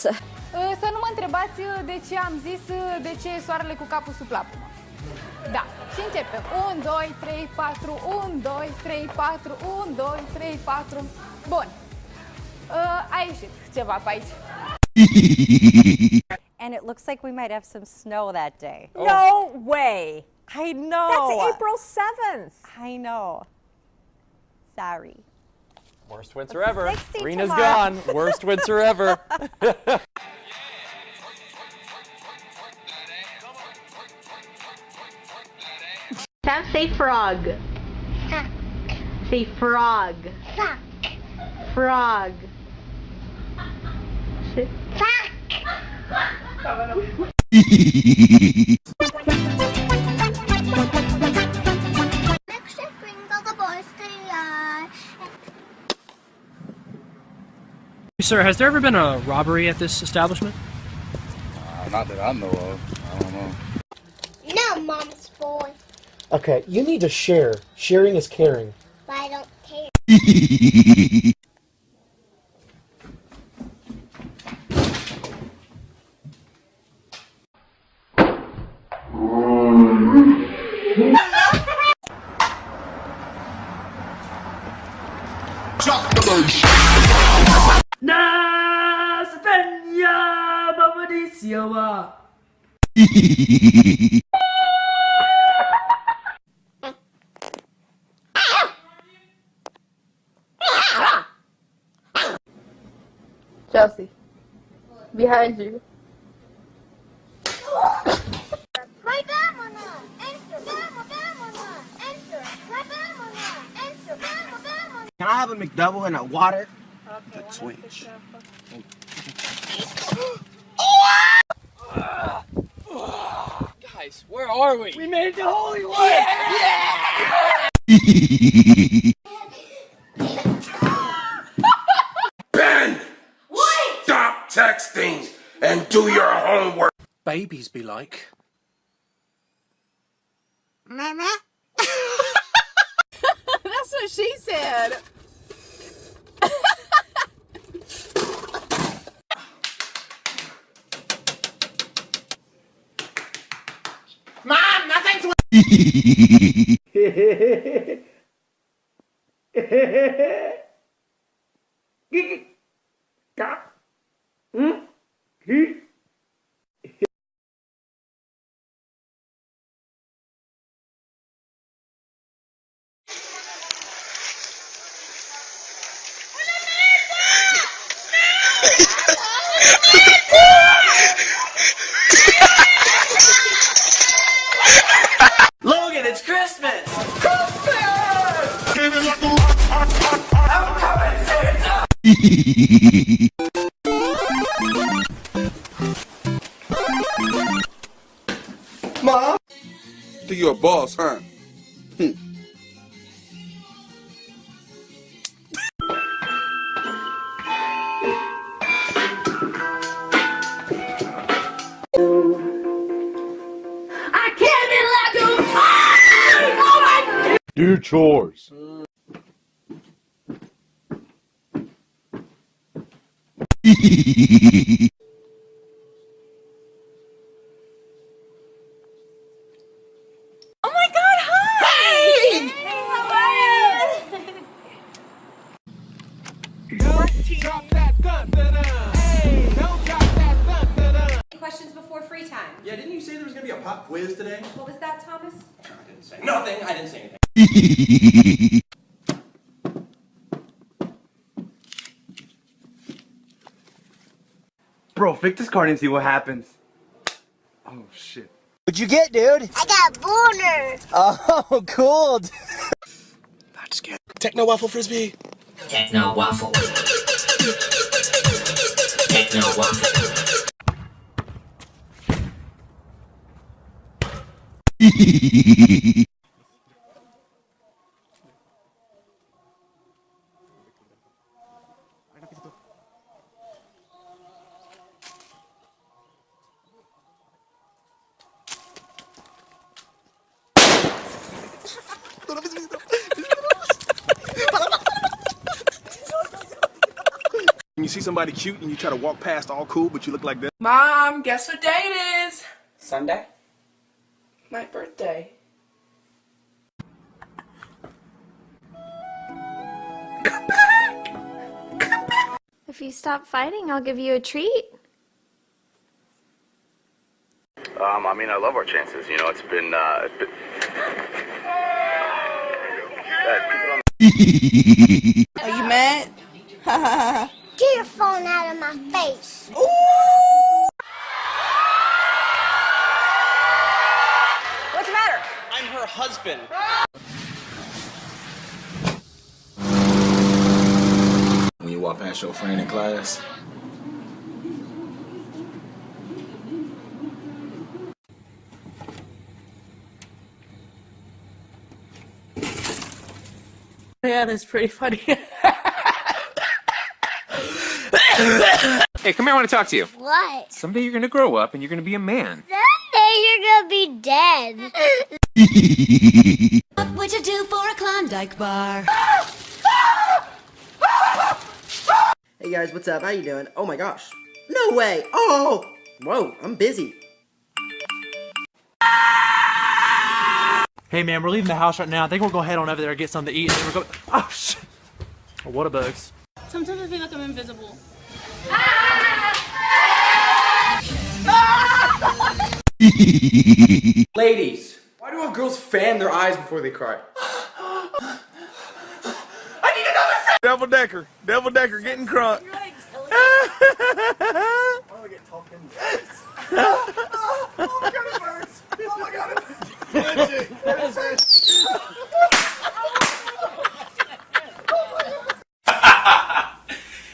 Să nu mă întrebați de ce am zis de ce e soarele cu capul sub plapumă. Da, și începem. 1, 2, 3, 4, 1, 2, 3, 4, 1, 2, 3, 4. Bun. A ieșit ceva pe aici. And it looks like we might have some snow that day. Oh. No way. I know. That's April 7th. I know. Sorry. Worst winter ever. 60 Rena's tomorrow. gone. Worst winter ever. Sam, say frog. Say frog. Frog. Say Next week, bring all the boys to the yard. Sir, has there ever been a robbery at this establishment? Not that I know of. I don't know. No, Mom's boy. Okay, you need to share. Sharing is caring. But I don't care. Chelsea, behind you. My Bamona! Enter! Bamona! Enter! My Bamona! Enter! Bamona! Can I have a McDouble and a water? The twitch. Guys, where are we? We made the Holy Land! Ben! What? Stop texting and do your homework. Babies be like. Mama? That's what she said. Mom, nothing's Logan, it's Christmas! Mom? Think you're a boss, huh? I can't be like a oh my Do your chores. Oh my God, hi! Hey! How are you? Questions before free time. Yeah, didn't you say there was gonna be a pop quiz today? What was that, Thomas? I didn't say nothing. I didn't say anything. Bro, fix this card and see what happens. Oh, shit. What'd you get, dude? I got a boner. Oh, cool. That's good. Techno waffle frisbee. Techno waffle. Techno waffle. Can you see somebody cute and you try to walk past all cool, but you look like this. Mom, guess what day it is? Sunday? My birthday. If you stop fighting, I'll give you a treat. I mean, I love our chances. You know, it's been. Are you mad? Get your phone out of my face. What's the matter? I'm her husband. When you walk past your friend in class. Yeah, that's pretty funny. Hey, come here, I want to talk to you. What? Someday you're gonna grow up and you're gonna be a man. Someday you're gonna be dead. What would you do for a Klondike bar? Hey guys, what's up? How you doing? Oh my gosh. No way! Oh! Whoa, I'm busy. Hey man, we're leaving the house right now. I think we'll go head on over there and get something to eat, and then we're going. Oh shit! Oh, what a bugs. Sometimes I feel like I'm invisible. Ladies, why do all girls fan their eyes before they cry? I need another friend! Double decker, getting crunk.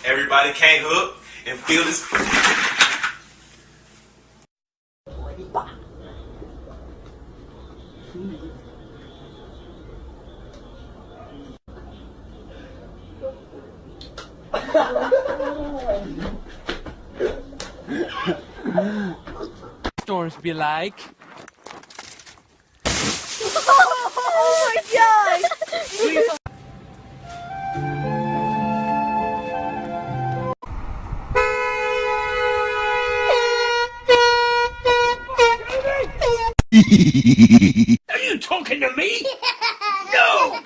Everybody can't hook and feel this. Storms be like. Oh my god! Are you talking to me? No!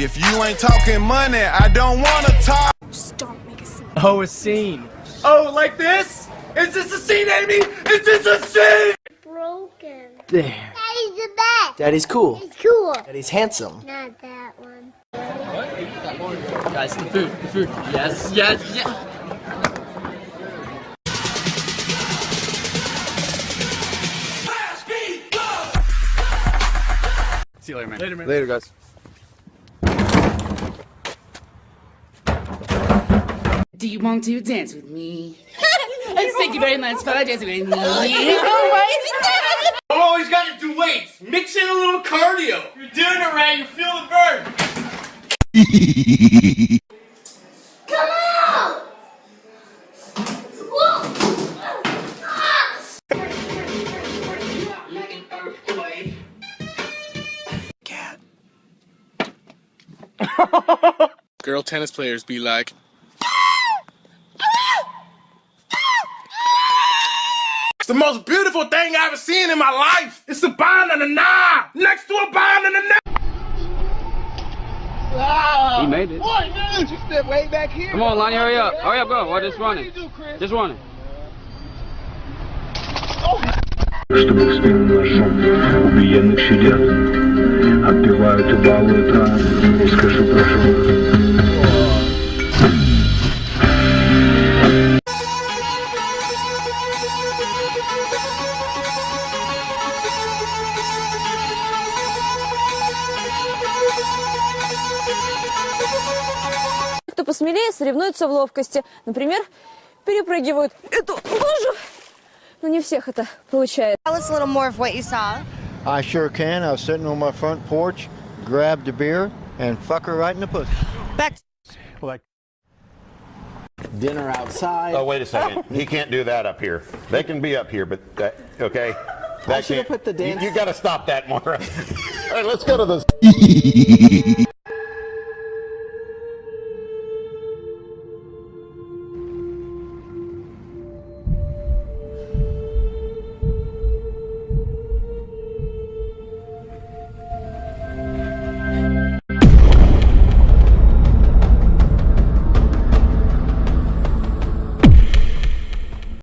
If you ain't talking money, I don't want to talk. Just don't make a scene. Oh, a scene. Oh, like this? Is this a scene, Amy? Is this a scene? Broken. There. Daddy's the best. Daddy's cool. He's cool. Daddy's handsome. Not that one. Guys, the food. Yes, yes, yes. See you later, man. Later, man. Later, guys. Do you want to dance with me? Thank you very much for dancing with me. Always got to do weights. Mix in a little cardio. You're doing it right. You feel the burn. Come on! Girl tennis players be like. It's the most beautiful thing I've ever seen in my life. It's a bond and a knob next to a bond and a knob. He made it. Boy, man, you step way back here. Come on, Lonnie, hurry up. Hurry up, go. We're just running. Just running. Чтобы в спину нашел, убиенных щадят, отпевают и балуют нас, и скажи, прошу. Кто посмелее, соревнуются в ловкости. Например, перепрыгивают эту лужу. Но не всех это получается. Tell us a little more of what you saw. I sure can. I was sitting on my front porch, grabbed a beer, and fuck her right in the pussy. Back. Like. dinner outside. Oh, wait a second. He can't do that up here. They can be up here, but okay. I should have put the dance. You got to stop that, Maura. All right, let's go to the.